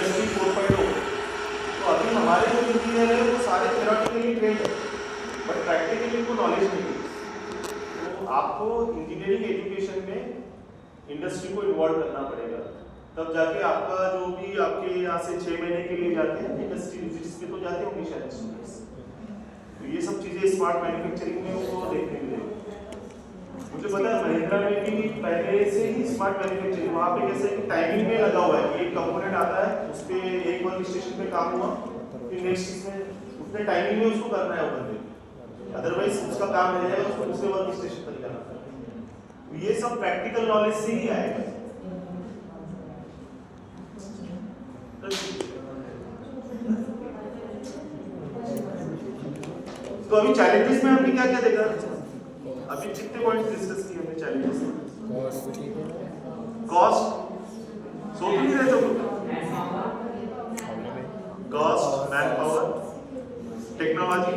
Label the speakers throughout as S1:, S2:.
S1: Industry 4.0, तो अभी हमारे जो इंजीनियर है वो सारे थ्योरेटिकली ट्रेंड है, बट प्रैक्टिकली उनको नॉलेज नहीं है। तो आपको इंजीनियरिंग एजुकेशन में इंडस्ट्री को इन्वॉल्व करना पड़ेगा, तब जाके आपका जो भी आपके यहाँ से 6 महीने के लिए जाते हैं इंडस्ट्री विजिट्स पे तो जाते होंगे शायद स्टूडेंट्स। तो ये सब चीज़ें स्मार्ट मैन्युफैक्चरिंग में वो देखने मिलेगी। मुझे पता है महिंद्रा में भी पहले से ही स्मार्ट मैन्युफैक्चरिंग वहाँ पे कैसे कि टाइमिंग में लगा हुआ है कि एक कंपोनेंट आता है उस पर एक वर्क स्टेशन पे काम हुआ, फिर नेक्स्ट इसमें उतने टाइमिंग में उसको करना है वो बंदे, अदरवाइज उसका काम रह जाएगा, उसको दूसरे वर्क स्टेशन पर जाना है। तो ये सब प्रैक्टिकल नॉलेज से ही आएगा। तो अभी चैलेंजेस में हमने क्या क्या देखा, अभी कितने पॉइंट्स डिस्कस किए हमने चैलेंजेस में? कॉस्ट, सो भी नहीं रहे तो कॉस्ट, मैन पावर, टेक्नोलॉजी।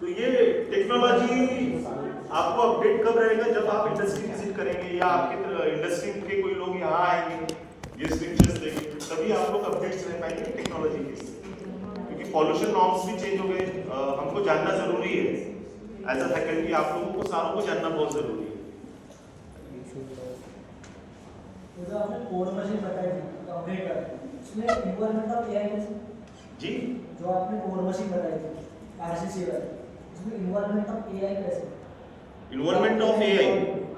S1: तो ये टेक्नोलॉजी आपको अपडेट कब रहेगा, जब आप इंडस्ट्री विजिट करेंगे या आपके इंडस्ट्री के कोई लोग यहाँ आएंगे, ये लेक्चर्स देंगे, तभी आप लोग अपडेट्स रह पाएंगे टेक्नोलॉजी के, क्योंकि पॉल्यूशन नॉर्म्स भी चेंज हो गए। हमको जानना जरूरी है एज अ फैकल्टी, आप लोगों को सारों को जानना बहुत जरूरी है।
S2: जो आपने कोर मशीन बताई थी अपडेट करके, उसमें इन्वॉल्वमेंट ऑफ एआई कैसे?
S1: जी,
S2: जो आपने कोर मशीन बताई थी आरसीसी वाली, उसमें इन्वॉल्वमेंट ऑफ एआई कैसे?
S1: इन्वॉल्वमेंट ऑफ एआई,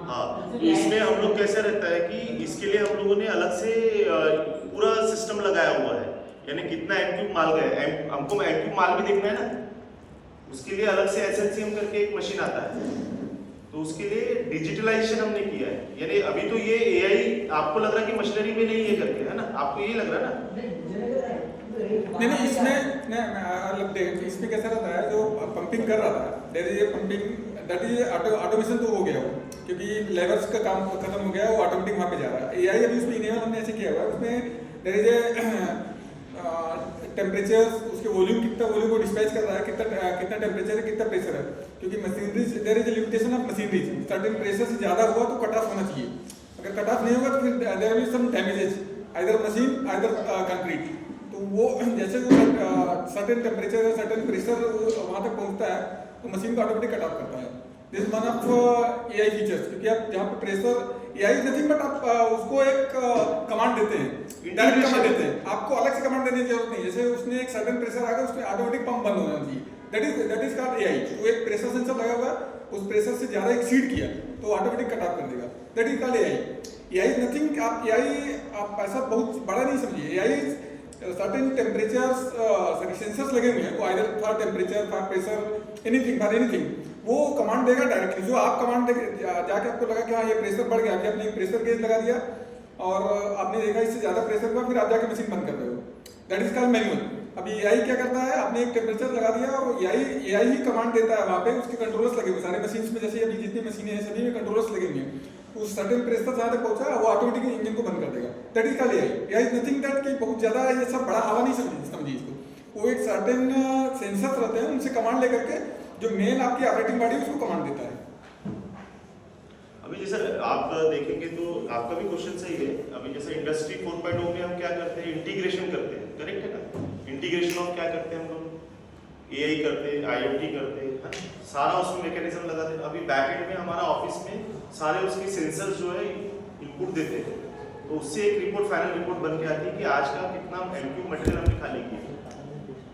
S1: हाँ, तो इसमें हम लोग कैसे रहता है कि इसके लिए हम लोगों ने अलग से पूरा सिस्टम लगाया हुआ है, यानी कितना एमक्यूब माल गया, हमको एमक्यूब माल भी देखना है ना, उसके लिए अलग से एसएलसीएम करके एक मशीन आता है, तो उसके लिए डिजिटलाइजेशन हमने किया है। यानी अभी तो ये एआई आपको लग रहा है कि मशीनरी में नहीं है करके, है ना, आपको यही लग रहा है ना?
S3: नहीं, इसमें कैसा रहता है, जो पंपिंग कर रहा था there is a pumping, that is automation तो हो गया वो, क्योंकि लेबर्स का काम खत्म हो गया, वो ऑटोमेटिक वहाँ पे जा रहा है। एआई अभी उसमें इनेबल हमने ऐसे किया हुआ है, उसमें देयर इज ए टेम्परेचर, उसके वॉल्यूम, कितना वॉल्यूम को डिस्पैच कर रहा है, कितना टेम्परेचर है, कितना प्रेशर है, क्योंकि machineries there is a limitation of machineries, certain pressure से ज़्यादा हुआ तो कट ऑफ होना चाहिए, अगर कट ऑफ नहीं होगा तो फिर there will some damages, either machine either concrete. तो वो जैसे वो सर्टेन टेम्परेचर या सर्टेन प्रेशर वहाँ तक पहुँचता है तो मशीन को ऑटोमेटिक कट ऑफ करता है। This one of AI features, क्योंकि आप जहाँ पे pressure AI is nothing but आप उसको एक कमांड देते हैं, डायरेक्ट कमांड देते हैं, आपको अलग से कमांड देने की जरूरत नहीं। जैसे उसने एक सर्टेन प्रेशर आ गया, उसमें ऑटोमेटिक पंप बंद हो जाना चाहिए, दैट इज कॉल्ड एआई। तो एक प्रेशर सेंसर लगा हुआ है, उस प्रेशर से ज़्यादा एक्सीड किया तो ऑटोमेटिक कट ऑफ कर देगा, that is called AI. AI is nothing, आप एआई आप ऐसा बहुत बड़ा नहीं समझिए, एआई सर्टेन टेम्परेचर्स सेंसर्स लगे हुए हैं, वो either for temperature, for pressure, anything for anything, वो कमांड देगा डायरेक्टली। जो आप कमांड जाके आपको लगा कि हाँ ये प्रेशर बढ़ गया, आपने प्रेशर गेज लगा दिया और आपने देखा इससे ज़्यादा प्रेशर हुआ, फिर आप जाके मशीन बंद कर रहे हो, दैट इज कॉल्ड मैनुअल। अभी एआई क्या करता है, आपने एक टेम्परेचर लगा दिया और एआई ही कमांड देता है, वहाँ पे उसके कंट्रोलर्स लगे हुए सारे मशीन में, जैसे अभी जितनी मशीनें हैं सभी में कंट्रोलर्स लगे हुए हैं, उस सर्टेन प्रेशर जहाँ तक पहुंचा वो ऑटोमेटिक इंजन को बंद कर देगा, that is called AI. AI is nothing that कि बहुत ज़्यादा ये सब बड़ा हवा नहीं समझिए इसको, वो एक सर्टेन सेंसर्स रहते हैं, उनसे कमांड लेकर के जो मेन आपकी ऑपरेटिंग बॉडी है उसको कमांड देता है।
S1: अभी जैसे आप देखेंगे तो आपका भी क्वेश्चन सही है। अभी जैसे इंडस्ट्री 4.0 में हम क्या करते हैं, इंटीग्रेशन करते हैं, करेक्ट है ना? इंटीग्रेशन ऑफ क्या करते हैं हम लोग, एआई करते हैं, आईओटी करते हैं, सारा उसमें मैकेनिज्म लगाते हैं। अभी बैकएंड में हमारा ऑफिस में सारे उसके सेंसर्स जो है इनपुट देते हैं, तो उससे एक रिपोर्ट, फाइनल रिपोर्ट बन के आती है कि आज का कितना एमक्यू मटेरियल हमने खाली किया।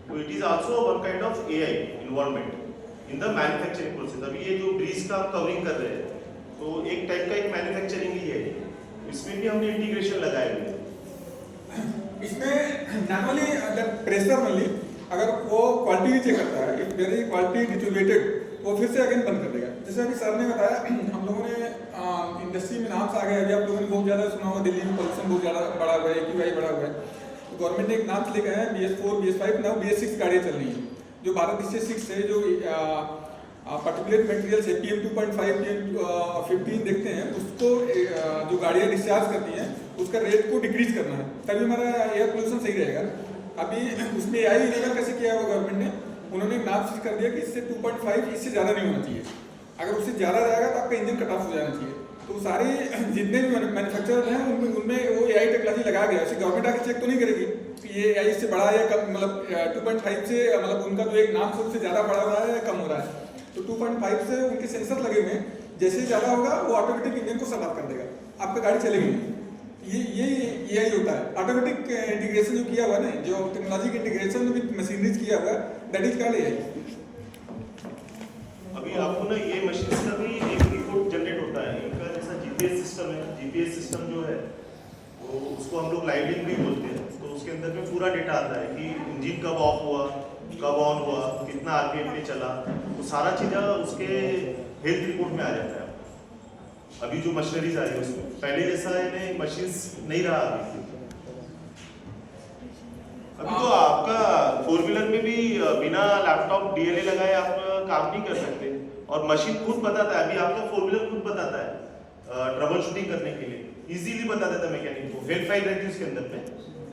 S1: तो it is also one kind of AI involvement in the manufacturing process. अभी ये जो ब्रीज का हम कवरिंग कर रहे हैं तो एक टाइप का एक मैन्युफैक्चरिंग ही है, इसमें भी हमने इंटीग्रेशन लगाए हुए हैं।
S3: इसमें नॉट ओनली प्रेशर ओनली, अगर वो क्वालिटी चेक करता है, इफ वेरी क्वालिटी डिटोरेटेड वो फिर से अगेन बंद कर देगा। जैसे अभी सर ने बताया, हम लोगों ने इंडस्ट्री में नाम से आ गया, अभी आप लोगों ने बहुत ज़्यादा सुना होगा दिल्ली में पॉल्यूशन बहुत ज़्यादा बढ़ा हुआ है, एक्यूआई बढ़ा हुआ है, तो गवर्नमेंट ने एक नाम से लेकर है BS4 BS5 नाउ BS6 गाड़ियाँ चल रही हैं, जो भारत इससे 6 है, जो पर्टिकुलर मटेरियल से PM2.5 PM15 देखते हैं, उसको जो गाड़ियाँ डिस्चार्ज करती हैं उसका रेट को डिक्रीज करना है, तभी हमारा एयर पोल्यूशन सही रहेगा। अभी उसमें एआई इनेबल कैसे किया हुआ गवर्नमेंट ने, उन्होंने नाम फिक्स कर दिया कि इससे 2.5 इससे ज़्यादा नहीं होना चाहिए, अगर उससे ज़्यादा जाएगा तो आपका इंजन कट ऑफ हो जाना चाहिए। तो सारे जितने भी मैन्युफैक्चरर हैं उनमें वो AI टेक्नोलॉजी लगा गया। ऐसे गवर्नमेंट आके चेक तो नहीं करेगी कि ये AI से बड़ा है कम, मतलब 2.5 से मतलब उनका जो एक नाम से उससे ज़्यादा बढ़ा रहा है या कम हो रहा है। तो 2.5 से उनके सेंसर लगे हुए हैं, जैसे ज़्यादा होगा वो ऑटोमेटिक इंजन को शट ऑफ कर देगा, आपकी गाड़ी चलेगी नहीं। ये AI होता है। ऑटोमेटिक इंटीग्रेशन जो किया हुआ है ना, जो टेक्नोलॉजी के इंटीग्रेशन विद मशीनरीज किया हुआ है, दैट इज कॉल्ड AI।
S1: अभी आपको ना ये मशीन का भी एक रिपोर्ट जनरेट होता है, इनका जैसा GPS सिस्टम है। GPS सिस्टम जो है वो उसको हम लोग लाइव लिंक भी बोलते हैं। तो उसके अंदर में पूरा डेटा आता है कि इंजन कब ऑफ हुआ, कब ऑन हुआ, कितना RPM पे चला, वो सारा चीज़ उसके हेल्थ रिपोर्ट में आ जाता है। अभी जो मशीनरीज आई है उसमें पहले जैसा इन्हें मशीन्स नहीं रहा अभी तो आपका 4 व्हीलर में भी बिना लैपटॉप DLA लगाए आप काम नहीं कर सकते, और मशीन खुद बताता है। अभी आपका 4 व्हीलर खुद बताता है ट्रबल शूटिंग करने के लिए, इजीली बता देता है मैकेनिक को। हेल्प फाइल रहती है उसके अंदर में,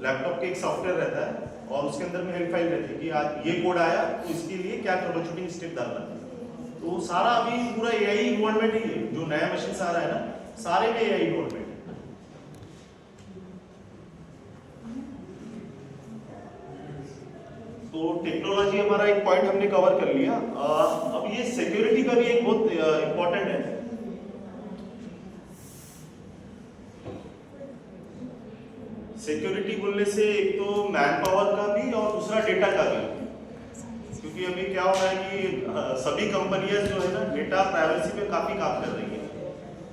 S1: लैपटॉप के एक सॉफ्टवेयर रहता है और उसके अंदर में हेल्प फाइल रहती है कि आज ये कोड आया तो इसके लिए क्या ट्रबल शूटिंग स्टेप डालना है। तो सारा अभी पूरा AI इन्वॉल्वमेंट ही है। जो नया मशीन आ रहा है ना, सारे में AI इन्वॉल्वमेंट है। तो टेक्नोलॉजी हमारा एक पॉइंट हमने कवर कर लिया। अब ये सिक्योरिटी का भी एक बहुत इंपॉर्टेंट है। सिक्योरिटी बोलने से एक तो मैन पावर का भी और दूसरा डेटा का भी, क्योंकि अभी क्या हो रहा है कि सभी कंपनियां जो है ना डेटा प्राइवेसी पे काफी काम कर रही है।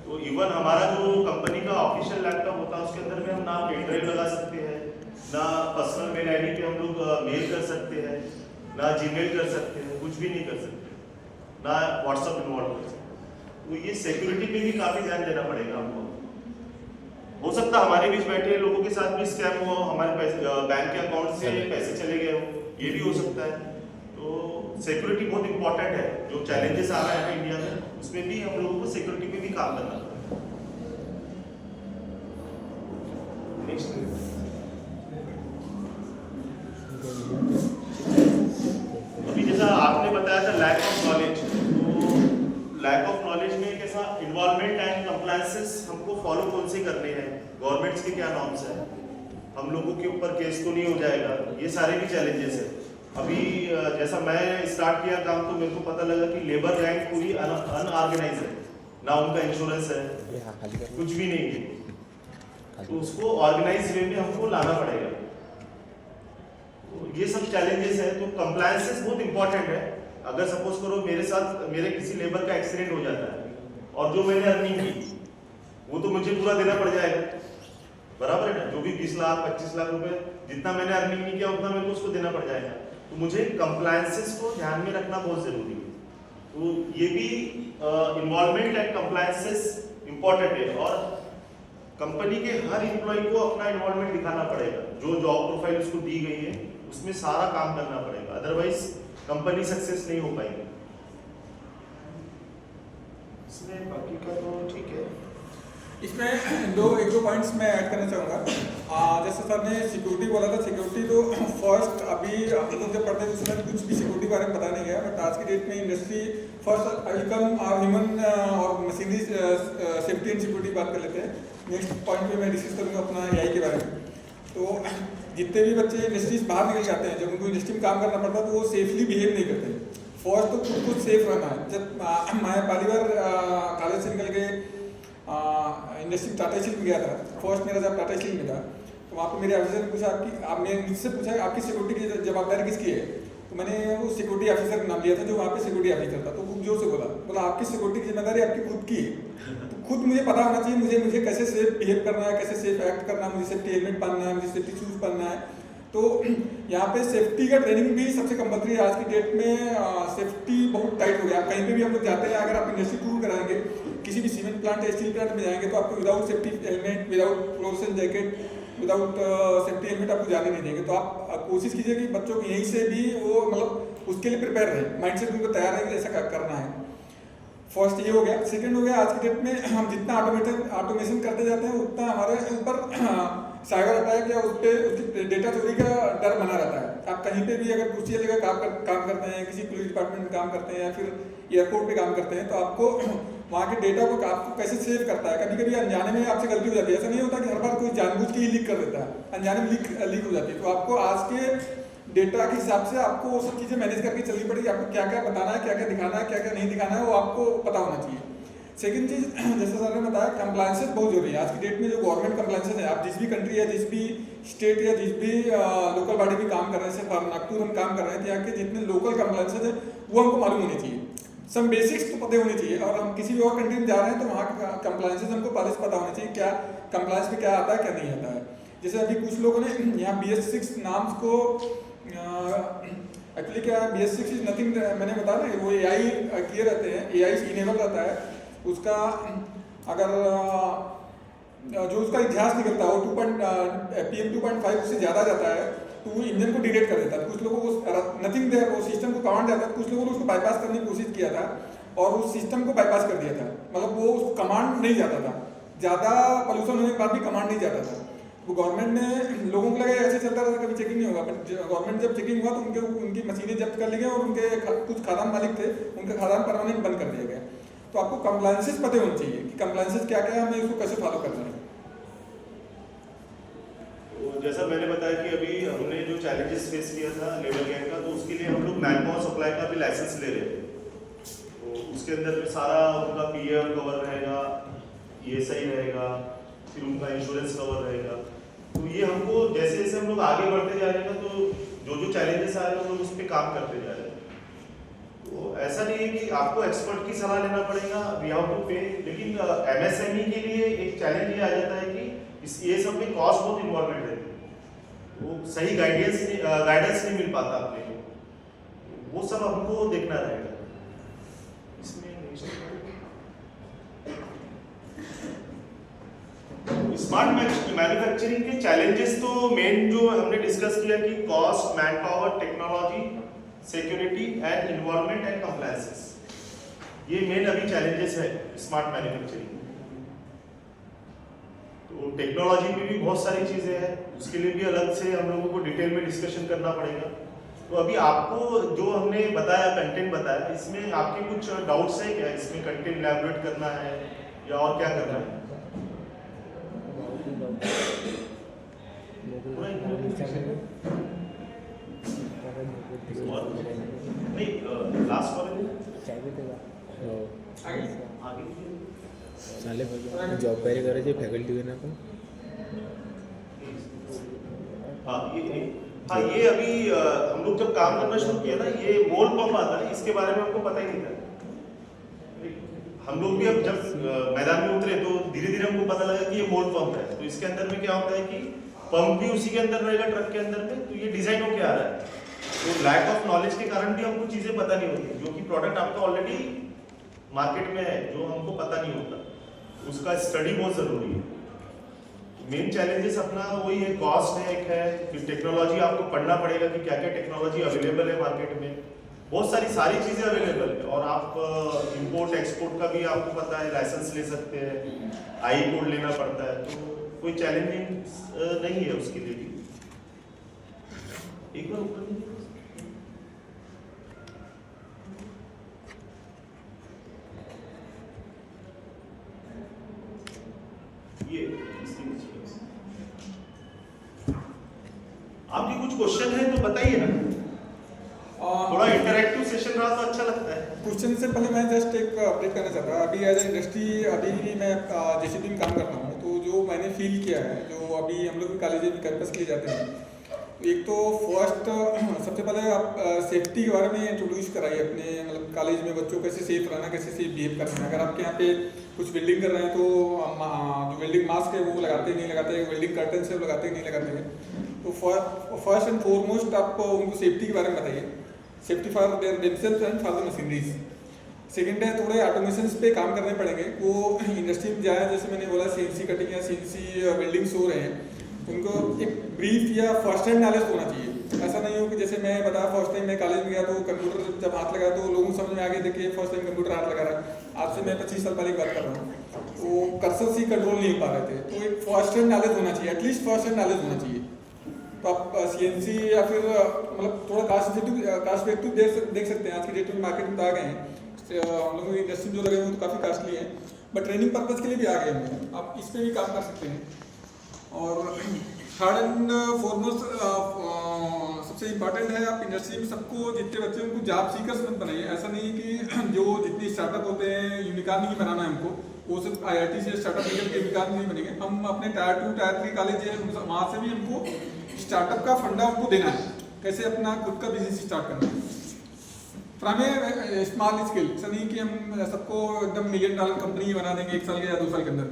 S1: तो इवन हमारा जो कंपनी का ऑफिशियल लैपटॉप होता है उसके अंदर में हम ना पेन ड्राइव लगा सकते हैं, ना पर्सनल मेल ID पे हम लोग मेल कर सकते हैं, ना जीमेल कर सकते हैं, कुछ भी नहीं कर सकते, ना व्हाट्सएप इन्वॉल्व कर सकते। तो ये सिक्योरिटी पे भी काफी ध्यान देना पड़ेगा हमको। हो सकता है हमारे बीच बैठे लोगों के साथ भी स्कैम हुआ, हमारे पैसे बैंक के अकाउंट से पैसे चले गए हो, ये भी हो सकता है। तो सिक्योरिटी बहुत इंपॉर्टेंट है। जो चैलेंजेस आ रहा है ना इंडिया में, उसमें भी हम लोगों को सिक्योरिटी पे भी काम करना है। अभी जैसा आपने बताया था लैक ऑफ नॉलेज, तो लैक ऑफ नॉलेज में कैसा इन्वॉल्वमेंट एंड कंप्लायंसेस हमको फॉलो कौन से करने हैं, गवर्नमेंट्स के क्या नॉर्म्स हैं, हम लोगों के ऊपर केस तो नहीं हो जाएगा, ये सारे भी चैलेंजेस हैं। अभी जैसा मैं स्टार्ट किया काम तो मेरे को पता लगा कि लेबर रैंक पूरी अनऑर्गेनाइज है, ना उनका इंश्योरेंस है, कुछ भी नहीं है। तो उसको ऑर्गेनाइज वे में हमको लाना पड़ेगा। तो ये सब चैलेंजेस है। तो कंप्लायंसेस बहुत इंपॉर्टेंट है। अगर सपोज करो मेरे किसी लेबर का एक्सीडेंट हो जाता है और जो मैंने अर्निंग की वो तो मुझे पूरा देना पड़ जाएगा, बराबर है ना। जो भी 20 लाख 25 लाख रुपए जितना मैंने अर्निंग नहीं किया उतना मेरे को उसको देना पड़ जाएगा। तो मुझे कंप्लायंसेस को ध्यान में रखना बहुत जरूरी है। तो ये भी इन्वॉल्वमेंट एंड कंप्लायंसेस इंपॉर्टेंट है। और कंपनी के हर एम्प्लॉय को अपना इन्वॉल्वमेंट दिखाना पड़ेगा। जो जॉब प्रोफाइल उसको दी गई है उसमें सारा काम करना पड़ेगा, अदरवाइज कंपनी सक्सेस नहीं हो पाएगी। इसमें बाकी का तो ठीक है।
S3: इसमें एक दो पॉइंट्स मैं ऐड करना चाहूँगा। जैसे सर ने सिक्योरिटी बोला था, सिक्योरिटी तो फर्स्ट अभी हम लोग जब पढ़ते थे उसमें कुछ भी सिक्योरिटी बारे में पता नहीं गया, बट आज की डेट में इंडस्ट्री फर्स्ट वेलकम और ह्यूमन और मशीनरी सेफ्टी एंड सिक्योरिटी बात कर लेते हैं। नेक्स्ट पॉइंट पे मैं डिस्कस करूँगा अपना AI के बारे में। तो जितने भी बच्चे इंडस्ट्री से बाहर निकल जाते हैं, जब उनको इंडस्ट्री में काम करना पड़ता है तो वो सेफली बिहेव नहीं करते। फर्स्ट तो खुद को सेफ रहना है। जब मैं पहली बार कॉलेज से निकल के इंडस्ट्री टाटा स्टील में गया था, फर्स्ट मेरा जब टाटा स्टील में था, तो वहाँ पर मेरे ऑफिसर ने पूछा मुझसे पूछा आपकी सिक्योरिटी की जवाबदारी किसकी है। तो मैंने वो सिक्योरिटी ऑफिसर का नाम लिया था जो वहाँ पे सिक्योरिटी ऑफिसर था। तो खूब जोर से बोला आपकी सिक्योरिटी की जिम्मेदारी आपकी खुद की है। तो खुद मुझे पता होना चाहिए मुझे कैसे सेफ बिहेव करना है, कैसे सेफ एक्ट करना है, मुझे सेफ्टी हेलमेट पहनना है, मुझे सेफ्टी शूज पहनना है। तो यहाँ पे सेफ्टी का ट्रेनिंग भी सबसे कंपलसरी है। आज की डेट में सेफ्टी बहुत टाइट हो गया। कहीं पे भी हम लोग जाते हैं, अगर आप इंडस्ट्री टूर कराएंगे, किसी भी सीमेंट प्लांट या स्टील प्लांट में जाएंगे तो आपको without safety helmet, without fluorescent jacket, without safety helmet आपको जाने नहीं देंगे। तो आप कोशिश कीजिए कि बच्चों को यहीं से भी वो मतलब उसके लिए प्रिपेयर रहे, माइंडसेट उनको तैयार है कि ऐसा करना है। फर्स्ट ये हो गया। सेकंड हो गया, आज की डेट में हम जितना ऑटोमेशन करते जाते हैं उतना हमारे ऊपर साइबर अटैक या उस पर उसकी डेटा चोरी का डर बना रहता है। आप कहीं पे भी अगर दूसरी जगह काम करते हैं, किसी पुलिस डिपार्टमेंट में काम करते हैं या फिर एयरपोर्ट पे काम करते हैं, तो आपको वहाँ के डेटा को आपको कैसे सेव करता है। कभी कभी अनजाने में आपसे गलती हो जाती है, ऐसा नहीं होता कि हर बार कोई जानबूझ के ही लीक कर देता है, अनजाने में लीक हो जाती है। तो आपको आज के डेटा के हिसाब से आपको वो सब चीज़ें मैनेज करके चलनी पड़ेगी। आपको क्या क्या बताना है, क्या क्या दिखाना है, क्या क्या नहीं दिखाना है, वो आपको पता होना चाहिए। सेकंड चीज़, जैसे सर ने बताया, कंप्लायंसेस बहुत जरूरी है आज की डेट में। जो गवर्नमेंट कंप्लायंसेस है, आप जिस भी कंट्री या जिस भी स्टेट या जिस भी लोकल बॉडी में काम कर रहे हैं, जैसे नागपुर हम काम कर रहे हैं, तो यहाँ के जितने लोकल कंप्लायंसेस है वो हमको मालूम होने चाहिए। सम बेसिक्स तो पता होने चाहिए। और हम किसी भी और कंट्री में जा रहे हैं तो वहाँ के कंप्लायंसेस हमको पहले से पता होना चाहिए, क्या कंप्लायंस में क्या आता है, क्या नहीं आता है। जैसे अभी कुछ लोगों ने यहाँ BS6 नाम्स को एक्चुअली क्या है, BS6 इज नथिंग, मैंने बताया ना, वो AI किए रहते हैं, AI इनेबल रहता है उसका। अगर जो उसका इतिहास निकलता है वो PM 2.5 उससे ज़्यादा जाता है तो वो इंजन को डिटेक्ट कर देता है। कुछ लोगों को नथिंग देयर वो सिस्टम को कमांड जाता है, कुछ लोगों ने उसको बाईपास करने की कोशिश किया था और उस सिस्टम को बाईपास कर दिया था। मतलब वो उस कमांड नहीं जाता था, ज़्यादा पोल्यूशन होने के बाद भी कमांड नहीं जाता था। वो गवर्नमेंट ने लोगों को लगा ऐसे चलता रहा, कभी चेकिंग नहीं होगा, बट गवर्नमेंट जब चेकिंग हुआ तो उनकी मशीनें जब्त कर ली गई और उनके कुछ खादान मालिक थे, उनका खादान परमानेंट बंद कर दिया गया। तो आपको कंप्लायंसेस पता होनी चाहिए कि कंप्लायंसेस क्या क्या है, हमें इसको कैसे फॉलो करना है।
S1: तो जैसा मैंने बताया कि अभी हमने जो चैलेंजेस फेस किया था लेबर गैंग का, तो उसके लिए हम लोग मैन पावर सप्लाई का भी लाइसेंस ले रहे थे। तो उसके अंदर में सारा उनका PF कवर रहेगा, ESI रहेगा, फिर उनका इंश्योरेंस कवर रहेगा। तो ये हमको जैसे जैसे हम लोग आगे बढ़ते जा रहे हैं तो जो जो चैलेंजेस आ रहे हैं हम लोग उस पर काम करते जा रहे हैं। तो ऐसा नहीं है कि आपको एक्सपर्ट की सलाह लेना पड़ेगा, वी हैव टू पे। लेकिन MSME के लिए एक चैलेंज ये आ जाता है कि ये सब में कॉस्ट बहुत इन्वॉल्वमेंट है, वो सही गाइडेंस नहीं मिल पाता अपने को, वो सब हमको देखना रहेगा। इसमें स्मार्ट मैन्युफैक्चरिंग के चैलेंजेस तो मेन जो हमने डिस्कस किया कि cost, man power, technology, security and environment and compliances, ये मेन अभी चैलेंजेस है स्मार्ट मैन्युफैक्चरिंग। तो टेक्नोलॉजी में भी बहुत सारी चीजें हैं, उसके लिए भी अलग से हम लोगों को डिटेल में डिस्कशन करना पड़ेगा। तो अभी आपको जो हमने बताया, कंटेंट बताया, इसमें आपके कुछ डाउट्स है क्या? इसमें कंटेंट इलैबोरेट करना है या और क्या करना है? नहीं, लास्ट वाले
S4: जॉब कार्य करायचे फॅकल्टी ना आपण
S1: हाँ, ये अभी हम लोग जब काम करना शुरू किया ना, ये मोल पंप आता है, इसके बारे में हमको पता ही नहीं था। हम लोग भी अब जब मैदान में उतरे तो धीरे धीरे हमको पता लगा कि ये मोल पंप है। तो इसके अंदर में क्या होता है कि पंप भी उसी के अंदर रहेगा, ट्रक के अंदर में, तो ये डिजाइन हो क्या आ रहा है। तो लैक ऑफ नॉलेज के कारण भी हमको चीजें पता नहीं होती, जो कि प्रोडक्ट आपका ऑलरेडी मार्केट में है, जो हमको पता नहीं होता, उसका स्टडी बहुत जरूरी है। मेन चैलेंजेस अपना वही है, कॉस्ट है एक है, फिर टेक्नोलॉजी आपको पढ़ना पड़ेगा कि क्या क्या टेक्नोलॉजी अवेलेबल है मार्केट में। बहुत सारी चीजें अवेलेबल है, और आप इंपोर्ट एक्सपोर्ट का भी आपको पता है, लाइसेंस ले सकते हैं, आई कोड लेना पड़ता है, तो कोई चैलेंजिंग नहीं है उसके लिए भी। एक बार ऊपर ये आपके कुछ क्वेश्चन है तो बताइए ना, थोड़ा इंटरैक्टिव सेशन रहा तो अच्छा लगता है।
S3: क्वेश्चन से पहले मैं जस्ट एक अपडेट करना चाहता हूँ। अभी एज ए इंडस्ट्री अभी मैं JCB में काम करता हूँ, तो जो मैंने फील किया है, जो अभी हम लोग कॉलेज में कैंपस के लिए जाते हैं, एक तो फर्स्ट सबसे पहले आप सेफ्टी के बारे में इंट्रोड्यूस कराइए अपने, मतलब कॉलेज में बच्चों को कैसे सेफ रहना, कैसे सेफ बिहेव करना है। अगर आपके यहाँ पे कुछ वेल्डिंग कर रहे हैं तो जो वेल्डिंग मास्क है वो लगाते ही नहीं लगाते, वेल्डिंग कर्टन से लगाते ही नहीं लगाते हैं। तो फर्स्ट एंड फॉरमोस्ट आप उनको सेफ्टी के बारे में बताइए, safety for their themselves and for the machineries. Second है, थोड़े ऑटोमेशन पे काम करने पड़ेंगे। वो इंडस्ट्री में जाए, जैसे मैंने बोला CNC कटिंग या CNC वेल्डिंग्स हो रहे हैं, उनको एक ब्रीफ या फर्स्ट हैंड नॉलेज होना चाहिए। ऐसा नहीं हो कि जैसे मैं बताया फर्स्ट टाइम मैं कॉलेज में गया तो कंप्यूटर जब हाथ लगा तो लोगों को समझ में आ गया, देखिए फर्स्ट टाइम कंप्यूटर हाथ लगा रहा है, आज से मैं 25 साल पहले की बात कर रहा हूँ, वो कर्सर से कंट्रोल नहीं हो पा रहे थे। तो एक फर्स्ट हैंड नॉलेज होना चाहिए, एटलीस्ट फर्स्ट हैंड नॉलेज होना चाहिए। तो आप CNC या फिर मतलब थोड़ा कास्ट इफेक्टिव देख सकते हैं। आज की डेट में मार्केट में तो आ गए हैं, हम लोगों की इंडस्ट्री में जो लगे हुए तो काफ़ी कास्टली है, बट ट्रेनिंग पर्पज़ के लिए भी आ गए हैं, आप इस पर भी काम कर सकते हैं। और थर्ड एंड फॉरमोस्ट सबसे इम्पॉर्टेंट है, आप इंडस्ट्री में सबको जितने बच्चे हैं उनको जॉब सीकर्स मत बनाइए। ऐसा नहीं कि जो जितनी स्टार्टअप होते हैं यूनिकॉर्न नहीं बनाना है हमको, वो सिर्फ IIT से स्टार्टअप निकल के यूनिकॉर्न नहीं बनेंगे। हम अपने टायर 2 टायर 3 कॉलेज है वहाँ से भी हमको स्टार्टअप का फंडा उनको देना है, कैसे अपना खुद का बिजनेस स्टार्ट करना है फ्रॉम ए स्मॉल स्केल। ऐसा नहीं कि हम सबको एकदम $1 मिलियन कंपनी बना देंगे 1 साल के या 2 साल के अंदर।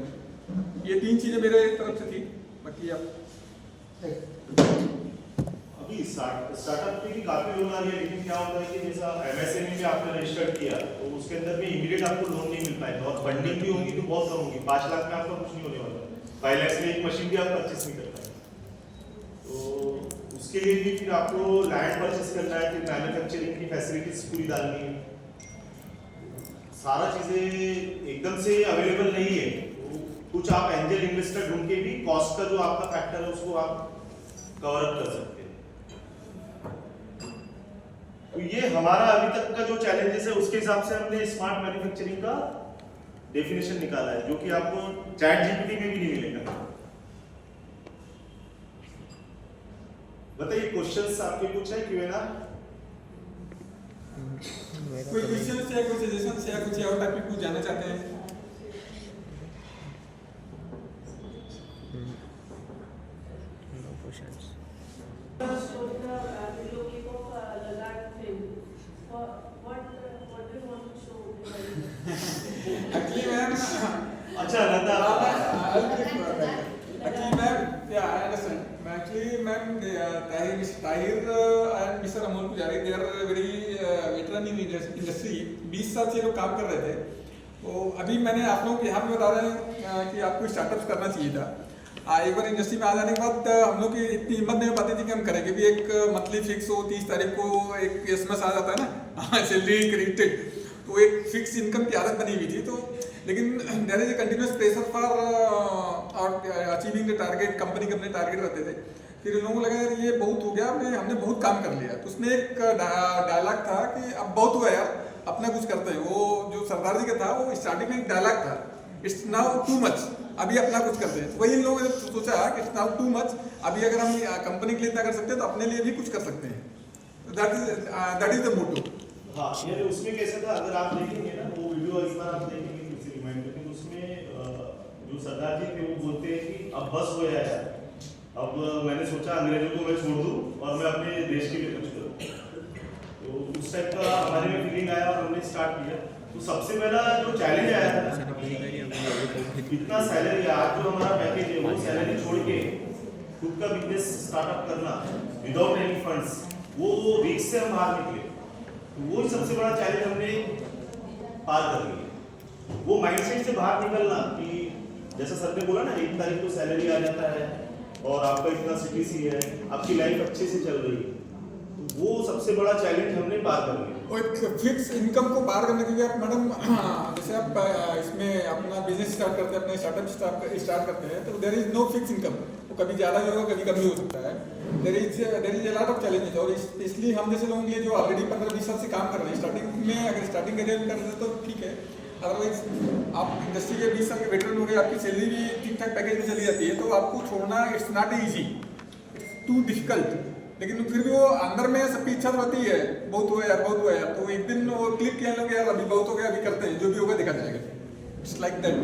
S3: ये 3 चीज़ें मेरे तरफ से थी, बाकी आप
S1: अभी स्टार्टअप में भी काफी लोन आ रही है, लेकिन क्या होता है कि जैसा MSME में आपने रजिस्टर्ड किया तो उसके अंदर भी इमीडिएट आपको लोन नहीं मिल पाएगा, और फंडिंग भी होगी तो बहुत कम होगी। 5 लाख में आपका कुछ नहीं होने वाला, 5 लाख में एक मशीन भी आप परचेस नहीं कर पाएंगे। तो उसके लिए भी फिर आपको लैंड परचेस करना है, फिर मैन्युफैक्चरिंग की फैसिलिटीज पूरी डालनी है, सारा चीजें एकदम से अवेलेबल नहीं है। तो कुछ आप एंजल इन्वेस्टर ढूंढ के भी कॉस्ट का जो आपका फैक्टर है उसको आप कवर अप कर सकते हैं। तो ये हमारा अभी तक का जो चैलेंजेस है उसके हिसाब से हमने स्मार्ट मैन्युफैक्चरिंग का डेफिनेशन निकाला है, जो कि आपको ChatGPT में भी नहीं मिलेगा। बताइए, क्वेश्चंस आपके कुछ है Q&A?
S3: कोई क्वेश्चन है, कोई सजेशन है, कुछ और टॉपिक कुछ जानना चाहते हैं? Actually, ma'am.
S1: अच्छा Nanda,
S3: Actually, ma'am, yeah, I understand. Actually, ma'am, Tahir and Mr. Amol Pujari, they are very veteran in industry. 20 साल से लोग काम कर रहे थे। तो अभी मैंने आप लोग यहाँ पे बता रहे हैं कि आपको स्टार्टअप्स करना चाहिए था। एक बार इंडस्ट्री में आ जाने के बाद हम लोग की इतनी हिम्मत नहीं हो पाती थी कि हम करें, क्योंकि एक मंथली फिक्स हो 30 तारीख को एक SMS आ जाता है ना, सैलरी क्रेडिटेड, तो एक फिक्स इनकम की आदत बनी हुई थी। तो लेकिन there is a continuous pressure for achieving the target, company के अपने टारगेट रहते थे। फिर उन लोगों को लगा यार ये बहुत हो गया, हमने बहुत काम कर लिया। तो उसमें एक डायलॉग था कि अब बहुत हुआ यार, अपना कुछ करते हैं। वो जो सरदार जी का था, वो स्टार्टिंग में एक डायलॉग था, इट्स नाउ टू मच, अभी अपना कुछ करते हैं। तो वही इन लोगों ने सोचा कि इट्स नाउ टू मच, अभी अगर हम कंपनी के लिए इतना कर सकते हैं तो अपने लिए भी कुछ कर सकते हैं। That is the motto.
S1: हाँ, ये उसमें कैसा था, अगर आप देखेंगे ना वो वीडियो इस बार आप देखेंगे किसी रिमाइंड करके, उसमें जो सरदार जी थे वो बोलते हैं कि अब बस हो गया यार, अब मैंने सोचा अंग्रेजों को मैं छोड़ दूं और मैं अपने देश के लिए कुछ करूं। तो उस टाइप का हमारे में फीलिंग आया और हमने स्टार्ट किया। तो सबसे पहला जो चैलेंज आया था, इतना सैलरी, आज जो हमारा पैकेज है वो सैलरी छोड़ के खुद का बिजनेस स्टार्टअप करना विदाउट एनी फंड्स, वो रिस्क से हम बाहर निकले। तो वो सबसे बड़ा चैलेंज हमने पार कर लिया। वो माइंडसेट से बाहर निकलना कि जैसा सर ने बोला ना, 1 तारीख को सैलरी आ जाता है और आपका इतना CTC है, आपकी लाइफ अच्छे से चल रही है, तो वो सबसे बड़ा चैलेंज हमने पार कर लिया।
S3: और फिक्स इनकम को पार करने के लिए आप मैडम, जैसे आप इसमें अपना बिजनेस स्टार्ट करते हैं, अपने स्टार्टअप स्टार्ट करते हैं, तो there is no fix income. वो कभी ज़्यादा भी होगा, कभी कम भी हो सकता है। There is a lot of challenges. और इसलिए हम जैसे लोगों के लिए जो ऑलरेडी 15-20 साल से काम कर रहे हैं, स्टार्टिंग में अगर स्टार्टिंग करियर में कर रहे हैं तो ठीक है, अदरवाइज आप इंडस्ट्री के 20 साल के वेटरन हो गए, आपकी सैलरी भी ठीक ठाक पैकेज में चली जाती है, तो आपको छोड़ना it's not easy, it's too difficult. लेकिन फिर भी वो अंदर में सबकी इच्छा तो रहती है, बहुत हुआ यार, बहुत हुआ यार। तो एक दिन वो क्लिक किया लोग यार, अभी बहुत हो गया, अभी करते हैं, जो भी होगा देखा जाएगा। It's like that.